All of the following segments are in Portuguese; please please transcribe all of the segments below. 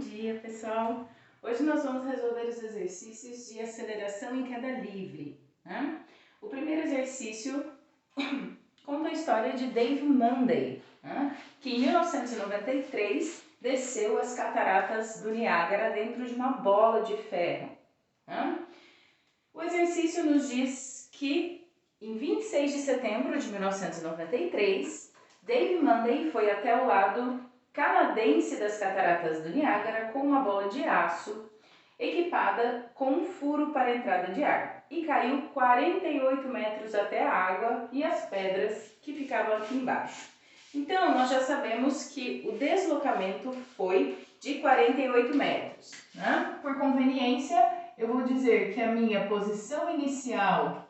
dia, pessoal! Hoje nós vamos resolver os exercícios de aceleração em queda livre, né? O primeiro exercício conta a história de Dave Munday, né? Que em 1993 desceu as cataratas do Niágara dentro de uma bola de ferro, né? O exercício nos diz que em 26 de setembro de 1993, Dave Munday foi até o lado canadense das cataratas do Niágara com uma bola de aço equipada com um furo para entrada de ar e caiu 48 metros até a água e as pedras que ficavam aqui embaixo. Então, nós já sabemos que o deslocamento foi de 48 metros. Né? Por conveniência, eu vou dizer que a minha posição inicial,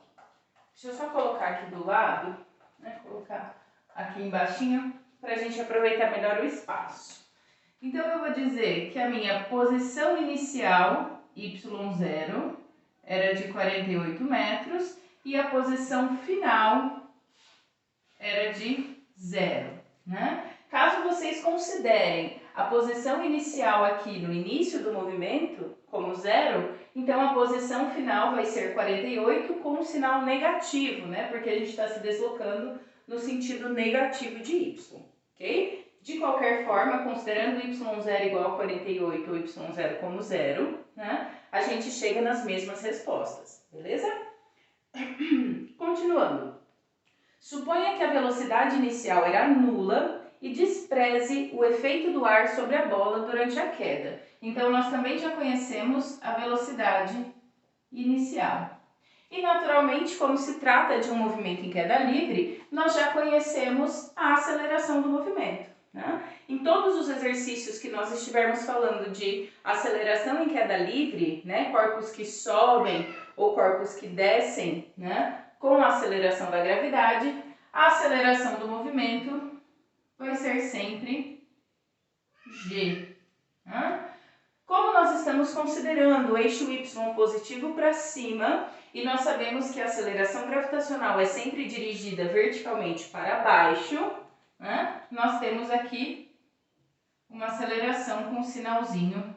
deixa eu só colocar aqui do lado, né? Colocar aqui embaixinho, para a gente aproveitar melhor o espaço. Então, eu vou dizer que a minha posição inicial, y0, era de 48 metros e a posição final era de 0. Né? Caso vocês considerem a posição inicial aqui no início do movimento como 0, então a posição final vai ser 48 com um sinal negativo, né? Porque a gente está se deslocando no sentido negativo de y, ok? De qualquer forma, considerando y0 igual a 48 ou y0 como 0, né, a gente chega nas mesmas respostas, beleza? Continuando. Suponha que a velocidade inicial era nula e despreze o efeito do ar sobre a bola durante a queda. Então, nós também já conhecemos a velocidade inicial. E, naturalmente, como se trata de um movimento em queda livre, nós já conhecemos a aceleração do movimento. Né? Em todos os exercícios que nós estivermos falando de aceleração em queda livre, né, corpos que sobem ou corpos que descem, né, com a aceleração da gravidade, a aceleração do movimento vai ser sempre g. Né? Como nós estamos considerando o eixo y positivo para cima e nós sabemos que a aceleração gravitacional é sempre dirigida verticalmente para baixo, né? Nós temos aqui uma aceleração com um sinalzinho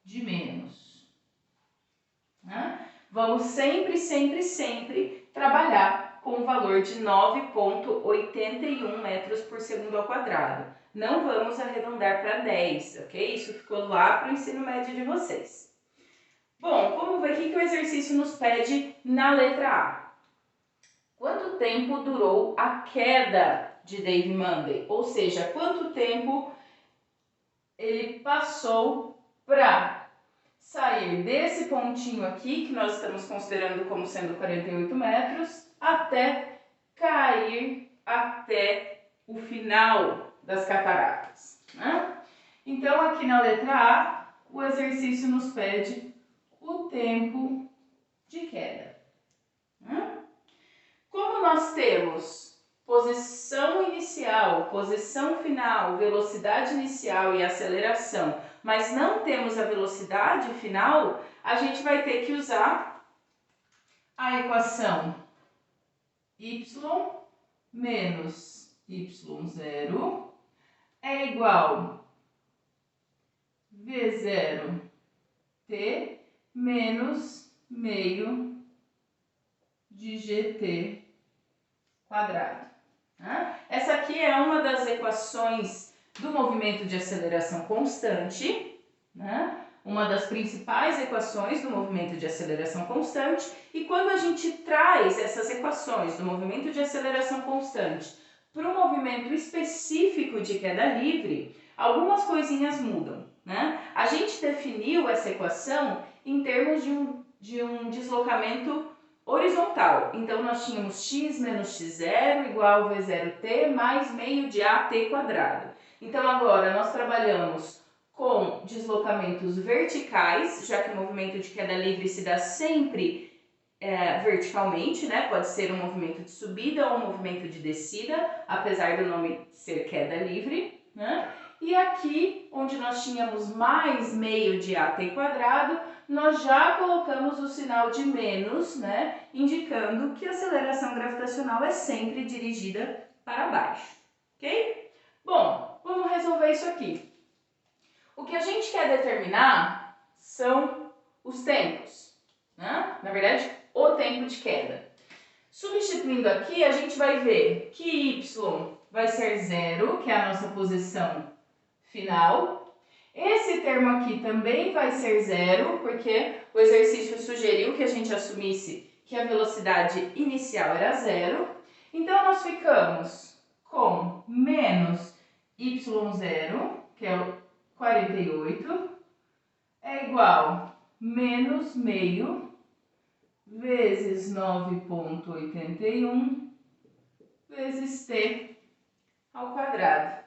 de menos. Né? Vamos sempre trabalhar com o valor de 9,81 metros por segundo ao quadrado. Não vamos arredondar para 10, ok? Isso ficou lá para o ensino médio de vocês. Bom, vamos ver o que o exercício nos pede na letra A. Quanto tempo durou a queda de Dave Munday? Ou seja, quanto tempo ele passou para sair desse pontinho aqui, que nós estamos considerando como sendo 48 metros, até cair até o final das cataratas. Né? Então, aqui na letra A, o exercício nos pede o tempo de queda. Como nós temos posição inicial, posição final, velocidade inicial e aceleração, mas não temos a velocidade final, a gente vai ter que usar a equação y menos y0 é igual v0t menos meio de gt quadrado. Essa aqui é uma das equações do movimento de aceleração constante, né? Uma das principais equações do movimento de aceleração constante, e quando a gente traz essas equações do movimento de aceleração constante para um movimento específico de queda livre, algumas coisinhas mudam. Né? A gente definiu essa equação em termos de um deslocamento horizontal. Então, nós tínhamos x menos x0 igual a v0t mais meio de at quadrado. Então, agora nós trabalhamos com deslocamentos verticais, já que o movimento de queda livre se dá sempre verticalmente, né? Pode ser um movimento de subida ou um movimento de descida, apesar do nome ser queda livre. Né? E aqui, onde nós tínhamos mais meio de at quadrado, nós já colocamos o sinal de menos, né, indicando que a aceleração gravitacional é sempre dirigida para baixo, ok? Bom, vamos resolver isso aqui. O que a gente quer determinar são os tempos, né? Na verdade, o tempo de queda. Substituindo aqui, a gente vai ver que y vai ser 0, que é a nossa posição final. Esse termo aqui também vai ser 0, porque o exercício sugeriu que a gente assumisse que a velocidade inicial era 0. Então, nós ficamos com menos y0, que é o 48, é igual a menos meio vezes 9,81 vezes t ao quadrado.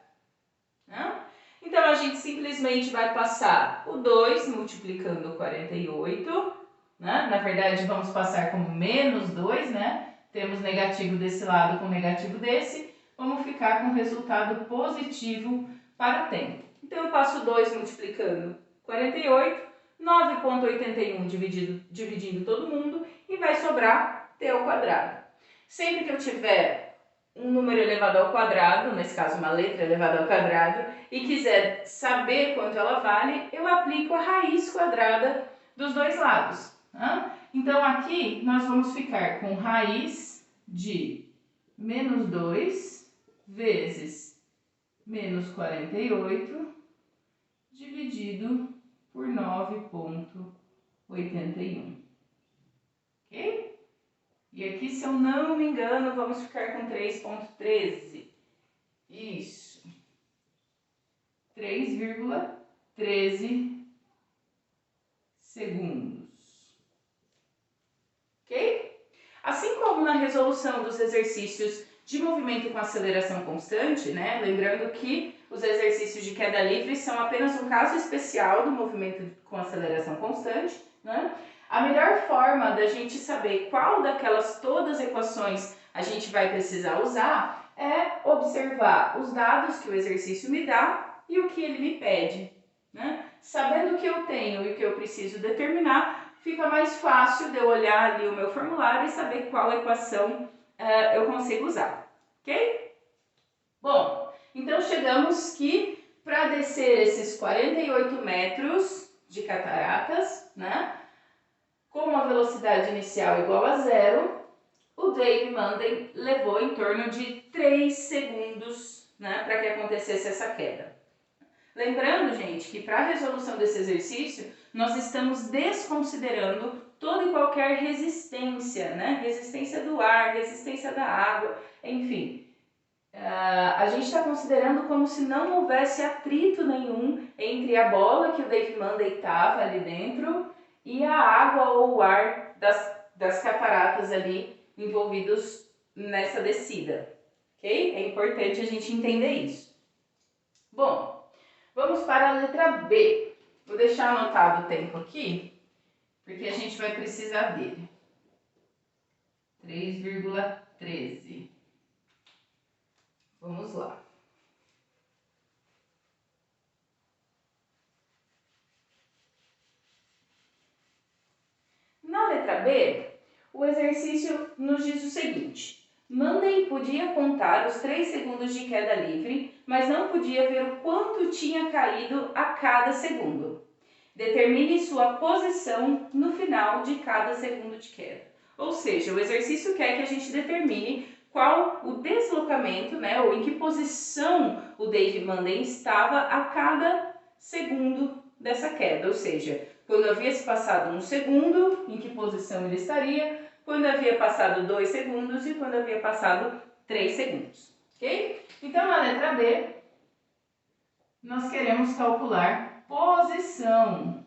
Né? Então, a gente simplesmente vai passar o 2 multiplicando o 48, né? Na verdade, vamos passar como menos 2, né? Temos negativo desse lado com negativo desse, vamos ficar com resultado positivo para o tempo. Então, eu passo 2 multiplicando 48, 9,81 dividindo todo mundo e vai sobrar t ao quadrado. Sempre que eu tiver um número elevado ao quadrado, nesse caso uma letra elevada ao quadrado, e quiser saber quanto ela vale, eu aplico a raiz quadrada dos dois lados. Tá? Então, aqui nós vamos ficar com raiz de menos 2 vezes menos 48 dividido por 9,81. Ok? E aqui, se eu não me engano, vamos ficar com 3,13. Isso. 3,13 segundos. Ok? Assim como na resolução dos exercícios de movimento com aceleração constante, né? Lembrando que os exercícios de queda livre são apenas um caso especial do movimento com aceleração constante, né? A melhor forma da gente saber qual daquelas todas equações a gente vai precisar usar é observar os dados que o exercício me dá e o que ele me pede. Né? Sabendo o que eu tenho e o que eu preciso determinar, fica mais fácil de eu olhar ali o meu formulário e saber qual equação eu consigo usar. Ok? Bom, então chegamos que para descer esses 48 metros de cataratas, né? Com uma velocidade inicial igual a 0, o Dave Manden levou em torno de 3 segundos, né, para que acontecesse essa queda. Lembrando, gente, que para a resolução desse exercício, nós estamos desconsiderando toda e qualquer resistência, né? Resistência do ar, resistência da água, enfim. A gente está considerando como se não houvesse atrito nenhum entre a bola que o Dave Manden estava ali dentro e a água ou o ar das cataratas ali envolvidos nessa descida, ok? É importante a gente entender isso. Bom, vamos para a letra B. Vou deixar anotado o tempo aqui, porque a gente vai precisar dele. 3,13. Vamos lá. Na letra B, o exercício nos diz o seguinte: Manden podia contar os 3 segundos de queda livre, mas não podia ver o quanto tinha caído a cada segundo. Determine sua posição no final de cada segundo de queda. Ou seja, o exercício quer que a gente determine qual o deslocamento, né, ou em que posição o Dave Manden estava a cada segundo dessa queda. Ou seja, quando havia se passado 1 segundo, em que posição ele estaria, quando havia passado 2 segundos e quando havia passado 3 segundos. Ok? Então, na letra B, nós queremos calcular posição.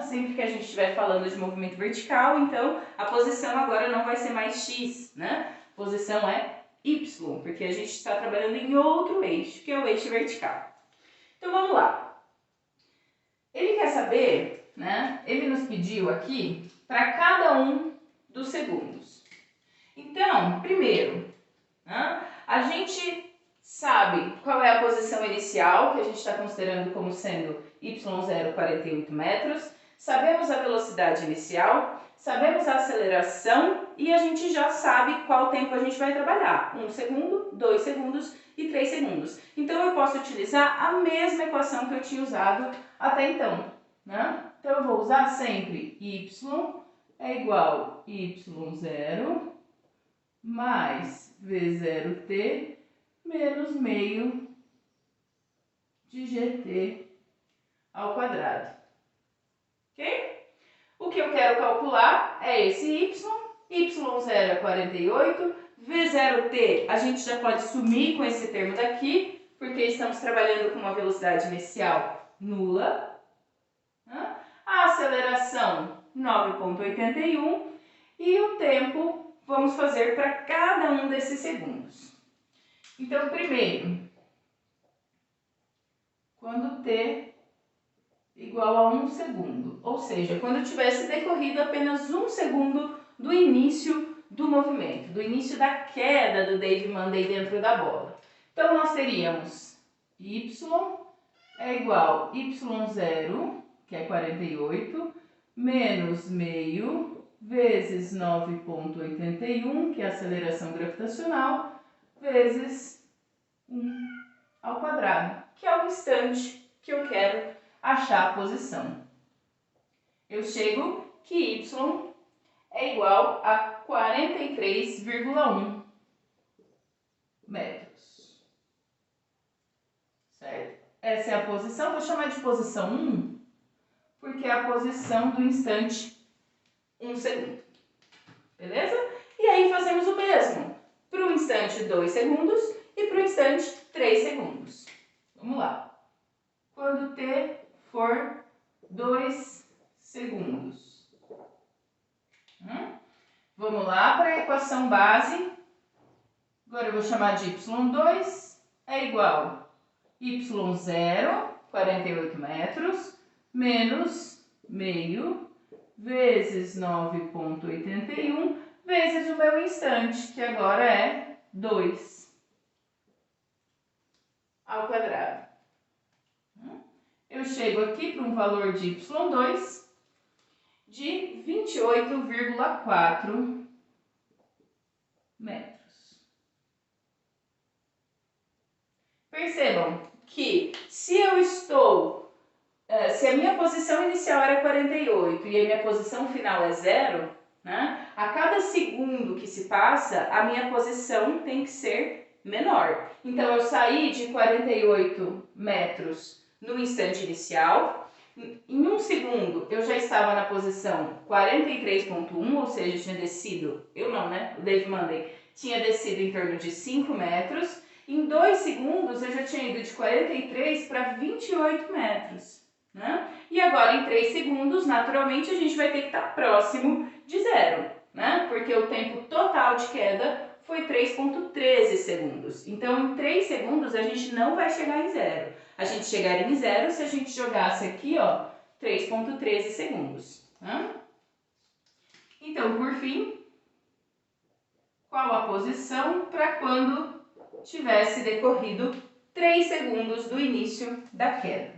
Sempre que a gente estiver falando de movimento vertical, então a posição agora não vai ser mais x, né? Posição é y, porque a gente está trabalhando em outro eixo, que é o eixo vertical. Então vamos lá. Ele quer saber, né? Ele nos pediu aqui para cada um dos segundos. Então, primeiro, né, a gente sabe qual é a posição inicial, que a gente está considerando como sendo y0, 48 metros. Sabemos a velocidade inicial, sabemos a aceleração e a gente já sabe qual tempo a gente vai trabalhar. 1 segundo, 2 segundos e 3 segundos. Então, eu posso utilizar a mesma equação que eu tinha usado até então, né? Então, eu vou usar sempre y é igual a y0 mais v0t menos meio de gt ao quadrado. Ok? O que eu quero calcular é esse y0 é 48, v0t a gente já pode sumir com esse termo daqui, porque estamos trabalhando com uma velocidade inicial nula. A aceleração 9,81 e o tempo vamos fazer para cada um desses segundos. Então, primeiro, quando t igual a 1 segundo, ou seja, quando tivesse decorrido apenas 1 segundo do início do movimento, do início da queda do Dave Munday dentro da bola. Então, nós teríamos y é igual a y0, que é 48, menos meio vezes 9,81, que é a aceleração gravitacional, vezes 1 ao quadrado, que é o instante que eu quero achar a posição. Eu chego que y é igual a 43,1 metros. Certo? Essa é a posição, vou chamar de posição 1, porque é a posição do instante 1 segundo. Beleza? E aí fazemos o mesmo para o instante 2 segundos e para o instante 3 segundos. Vamos lá. Quando t for 2 segundos. Vamos lá para a equação base. Agora eu vou chamar de y2 é igual a y0, 48 metros, menos meio vezes 9,81 vezes o meu instante, que agora é 2 ao quadrado. Eu chego aqui para um valor de y2 de 28,4 metros. Percebam que se a minha posição inicial era 48 e a minha posição final é 0, né? A cada segundo que se passa, a minha posição tem que ser menor. Então, eu saí de 48 metros no instante inicial. Em 1 segundo, eu já estava na posição 43,1, ou seja, tinha descido, eu não, né? O Dave Munday tinha descido em torno de 5 metros. Em 2 segundos, eu já tinha ido de 43 para 28 metros. Né? E agora, em 3 segundos, naturalmente, a gente vai ter que estar próximo de 0, né? Porque o tempo total de queda foi 3,13 segundos. Então, em 3 segundos, a gente não vai chegar em 0. A gente chegaria em 0 se a gente jogasse aqui, ó, 3,13 segundos. Né? Então, por fim, qual a posição para quando tivesse decorrido 3 segundos do início da queda?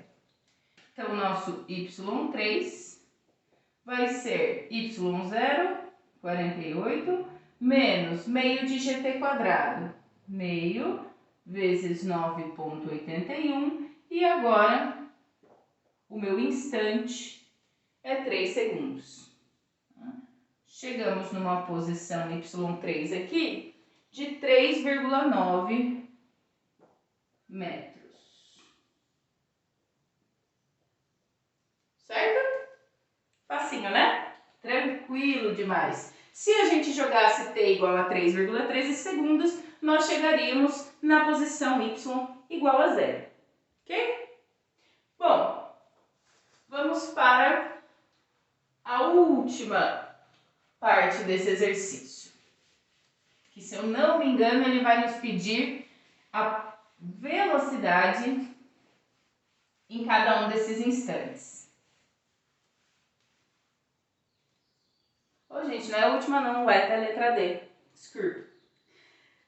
Então, o nosso y3 vai ser y0, 48, menos meio de gt quadrado, meio vezes 9,81, e agora o meu instante é 3 segundos. Chegamos numa posição y3 aqui de 3,9 metros. Certo? Facinho, né? Tranquilo demais. Se a gente jogasse t igual a 3,13 segundos, nós chegaríamos na posição y igual a 0. Ok? Bom, vamos para a última parte desse exercício. Que, se eu não me engano, ele vai nos pedir a velocidade em cada um desses instantes. Ô, gente, não é a última não, é a letra D. Desculpa.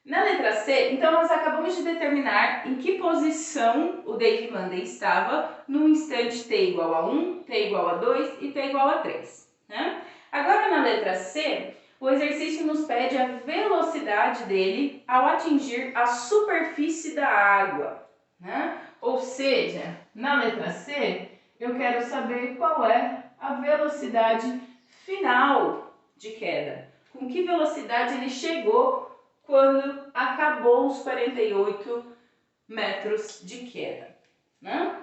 Na letra C, então, nós acabamos de determinar em que posição o Dave Munday estava no instante t igual a 1, t igual a 2 e t igual a 3. Né? Agora na letra C, o exercício nos pede a velocidade dele ao atingir a superfície da água, né? Ou seja, na letra C, eu quero saber qual é a velocidade final de queda. Com que velocidade ele chegou quando acabou os 48 metros de queda, né?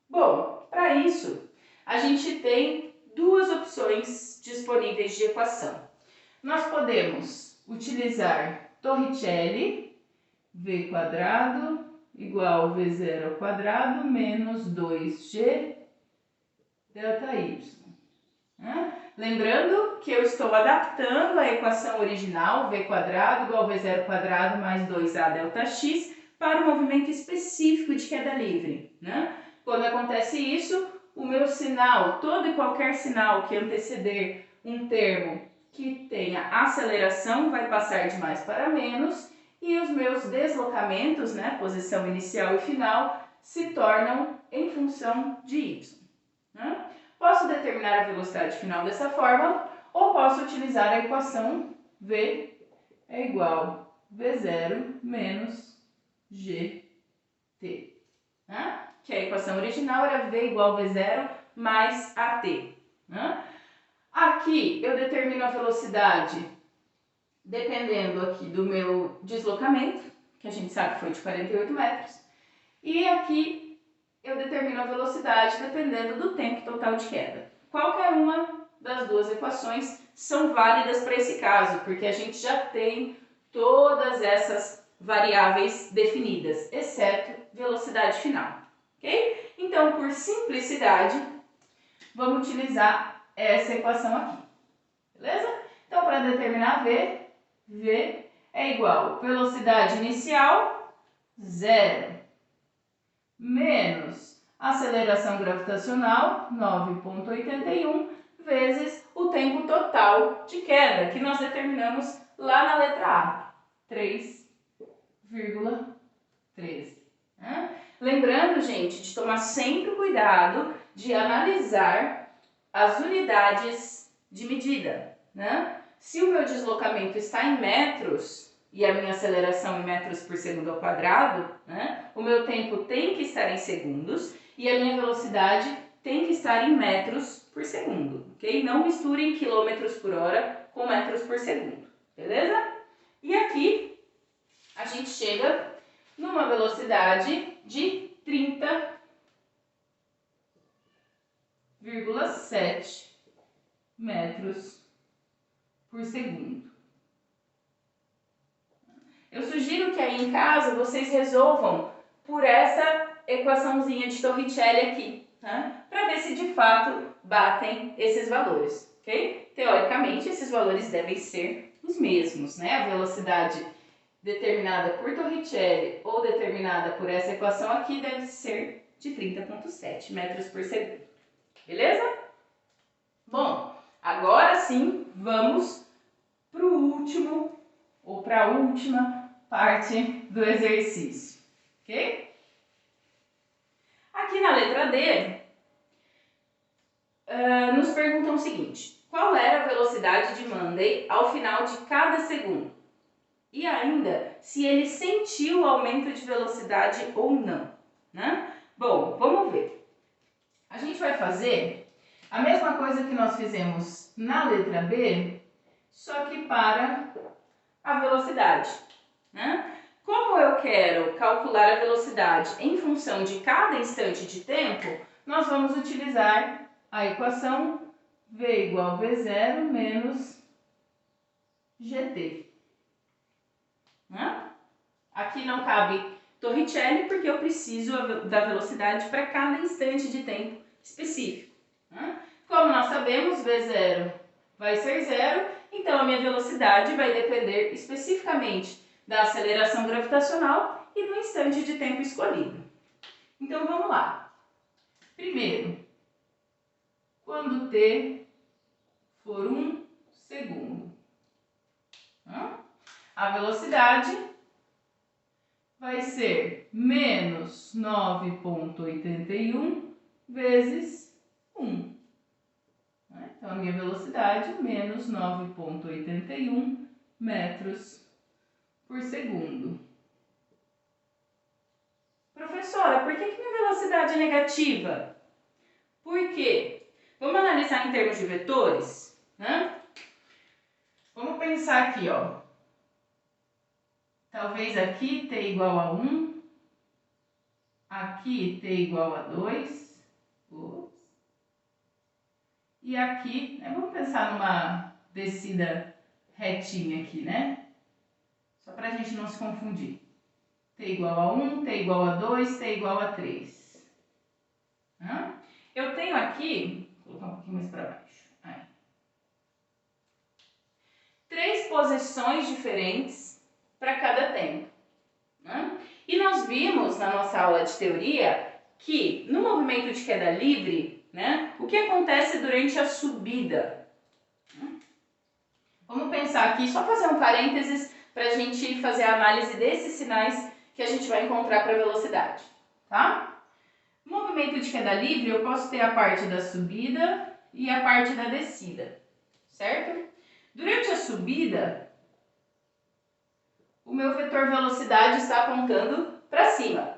Bom, para isso, a gente tem duas opções disponíveis de equação. Nós podemos utilizar Torricelli, v quadrado igual v0 ao quadrado menos 2g delta y. Lembrando que eu estou adaptando a equação original, v quadrado igual v0 quadrado mais 2a delta x, para um movimento específico de queda livre, né? Quando acontece isso, o meu sinal, todo e qualquer sinal que anteceder um termo que tenha aceleração vai passar de mais para menos e os meus deslocamentos, né, posição inicial e final, se tornam em função de y. Né? Posso determinar a velocidade final dessa forma ou posso utilizar a equação v é igual a v0 menos gt, né? Que a equação original era v igual a v0 mais at. Né? Aqui eu determino a velocidade dependendo aqui do meu deslocamento, que a gente sabe que foi de 48 metros, e aqui eu determino a velocidade dependendo do tempo total de queda. Qualquer uma das duas equações são válidas para esse caso, porque a gente já tem todas essas variáveis definidas, exceto velocidade final, ok? Então, por simplicidade, vamos utilizar essa equação aqui, beleza? Então, para determinar v é igual a velocidade inicial, 0, menos aceleração gravitacional, 9,81, vezes o tempo total de queda, que nós determinamos lá na letra A, 3,13. Né? Lembrando, gente, de tomar sempre cuidado de analisar as unidades de medida, né? Se o meu deslocamento está em metros e a minha aceleração em metros por segundo ao quadrado, né? O meu tempo tem que estar em segundos e a minha velocidade tem que estar em metros por segundo, ok? Não misturem quilômetros por hora com metros por segundo, beleza? E aqui a gente chega numa velocidade de 30,7 metros por segundo. Eu sugiro que aí em casa vocês resolvam por essa equaçãozinha de Torricelli aqui, né? Para ver se de fato batem esses valores, ok? Teoricamente, esses valores devem ser os mesmos, né? A velocidade determinada por Torricelli ou determinada por essa equação aqui deve ser de 30,7 metros por segundo. Beleza? Bom, agora sim vamos para o último ou para a última parte do exercício, ok? Aqui na letra D, nos perguntam o seguinte: qual era a velocidade de Monday ao final de cada segundo? E ainda, se ele sentiu o aumento de velocidade ou não, né? Bom, vamos ver. A gente vai fazer a mesma coisa que nós fizemos na letra B, só que para a velocidade, né? Como eu quero calcular a velocidade em função de cada instante de tempo, nós vamos utilizar a equação v igual a v0 menos gt. Né? Aqui não cabe Torricelli porque eu preciso da velocidade para cada instante de tempo específico. Né? Como nós sabemos, v0 vai ser 0, então a minha velocidade vai depender especificamente da aceleração gravitacional e do instante de tempo escolhido. Então vamos lá. Primeiro, quando t for 1 segundo, a velocidade vai ser menos 9,81 vezes 1. Então, a minha velocidade, menos 9,81 metros por segundo. Professora, por que minha velocidade é negativa? Por quê? Vamos analisar em termos de vetores, né? Vamos pensar aqui, ó. Talvez aqui t igual a 1, aqui t igual a 2, e aqui, vamos pensar numa descida retinha aqui, né? Só para a gente não se confundir. T igual a 1, T igual a 2, T igual a 3. Eu tenho aqui, vou colocar um pouquinho mais para baixo. Aí. 3 posições diferentes para cada tempo. E nós vimos na nossa aula de teoria que no movimento de queda livre, o que acontece durante a subida? Vamos pensar aqui, só fazer um parênteses para a gente fazer a análise desses sinais que a gente vai encontrar para a velocidade, tá? No movimento de queda livre, eu posso ter a parte da subida e a parte da descida, certo? Durante a subida, o meu vetor velocidade está apontando para cima.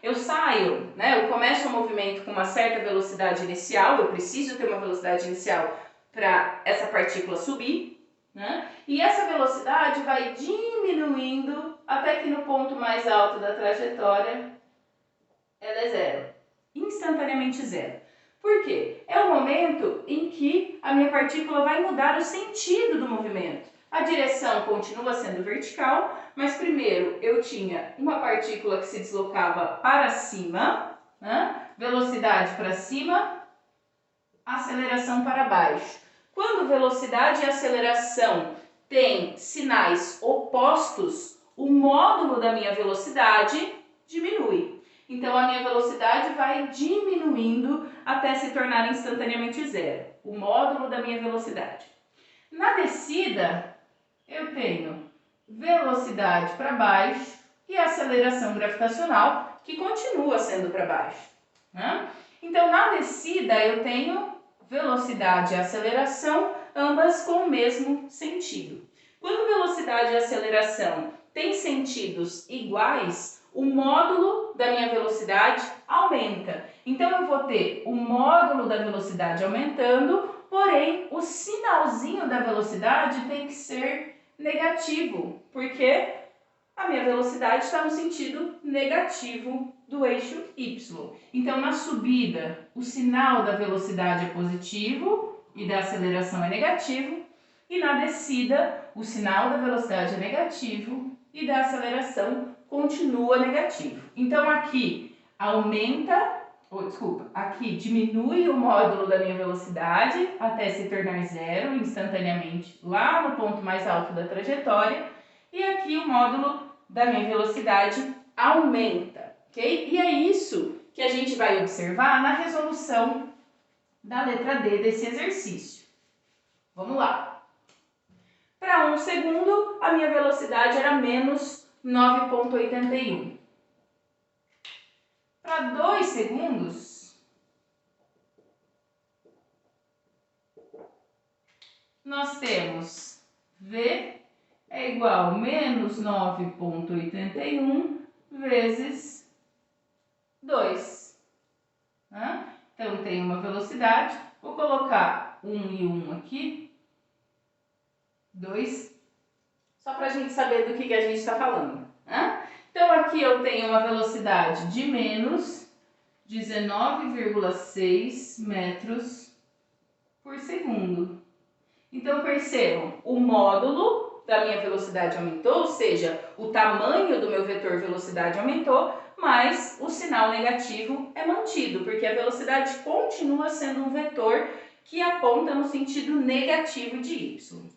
Eu saio, eu começo o movimento com uma certa velocidade inicial, eu preciso ter uma velocidade inicial para essa partícula subir, e essa velocidade vai diminuindo até que no ponto mais alto da trajetória ela é zero, instantaneamente zero. Por quê? É o momento em que a minha partícula vai mudar o sentido do movimento. A direção continua sendo vertical, mas primeiro eu tinha uma partícula que se deslocava para cima, velocidade para cima, aceleração para baixo. Quando velocidade e aceleração têm sinais opostos, o módulo da minha velocidade diminui. Então, a minha velocidade vai diminuindo até se tornar instantaneamente zero. O módulo da minha velocidade. Na descida, eu tenho velocidade para baixo e aceleração gravitacional, que continua sendo para baixo. Então, na descida, eu tenho velocidade e aceleração, ambas com o mesmo sentido. Quando velocidade e aceleração têm sentidos iguais, o módulo da minha velocidade aumenta. Então, eu vou ter o módulo da velocidade aumentando, porém, o sinalzinho da velocidade tem que ser negativo, porque a minha velocidade está no sentido negativo do eixo Y. Então, na subida, o sinal da velocidade é positivo e da aceleração é negativo. E na descida, o sinal da velocidade é negativo e da aceleração continua negativo. Então, aqui aqui diminui o módulo da minha velocidade até se tornar zero instantaneamente lá no ponto mais alto da trajetória. E aqui o módulo da minha velocidade aumenta, ok? E é isso que a gente vai observar na resolução da letra D desse exercício. Vamos lá. Para 1 segundo, a minha velocidade era menos 9,81. Para 2 segundos, nós temos V é igual a menos 9,81 vezes 2. Então, tem uma velocidade, vou colocar 1 e 1 aqui, 2, só para a gente saber do que a gente está falando. Então, aqui eu tenho uma velocidade de menos 19,6 metros por segundo. Então, percebam, o módulo da minha velocidade aumentou, ou seja, o tamanho do meu vetor velocidade aumentou, mas o sinal negativo é mantido, porque a velocidade continua sendo um vetor que aponta no sentido negativo de y.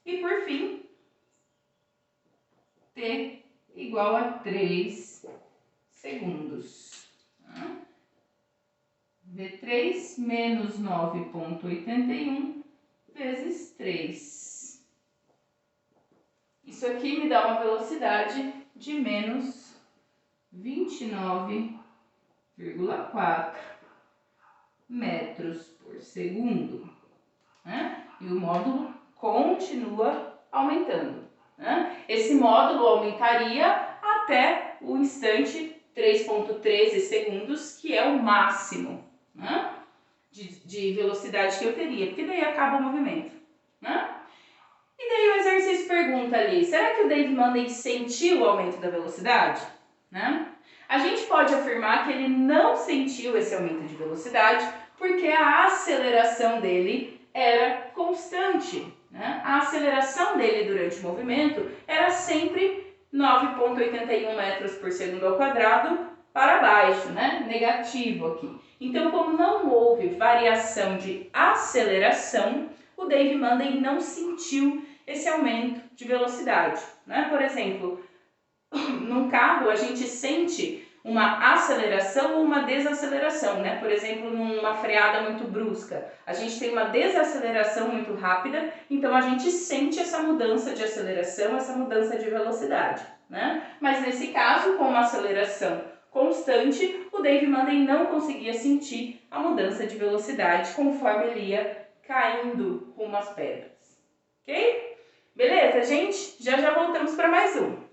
E por fim, t igual a 3 segundos. V3 menos 9,81 vezes 3. Isso aqui me dá uma velocidade de menos 29,4 metros por por segundo, né? E o módulo continua aumentando, né? Esse módulo aumentaria até o instante 3,13 segundos, que é o máximo, né? De velocidade que eu teria, porque daí acaba o movimento, né? E daí o exercício pergunta ali, será que o Dave Manden sentiu o aumento da velocidade? Né? A gente pode afirmar que ele não sentiu esse aumento de velocidade porque a aceleração dele era constante, né? A aceleração dele durante o movimento era sempre 9,81 metros por segundo ao quadrado para baixo, né? Negativo aqui. Então, como não houve variação de aceleração, o Dave Manden não sentiu esse aumento de velocidade, né? Por exemplo, num carro a gente sente uma aceleração ou uma desaceleração, né? Por exemplo, numa freada muito brusca, a gente tem uma desaceleração muito rápida, então a gente sente essa mudança de aceleração, essa mudança de velocidade, né? Mas nesse caso, com uma aceleração constante, o Dave Manden não conseguia sentir a mudança de velocidade conforme ele ia caindo rumo às pedras, ok? Beleza, gente? Já voltamos para mais um.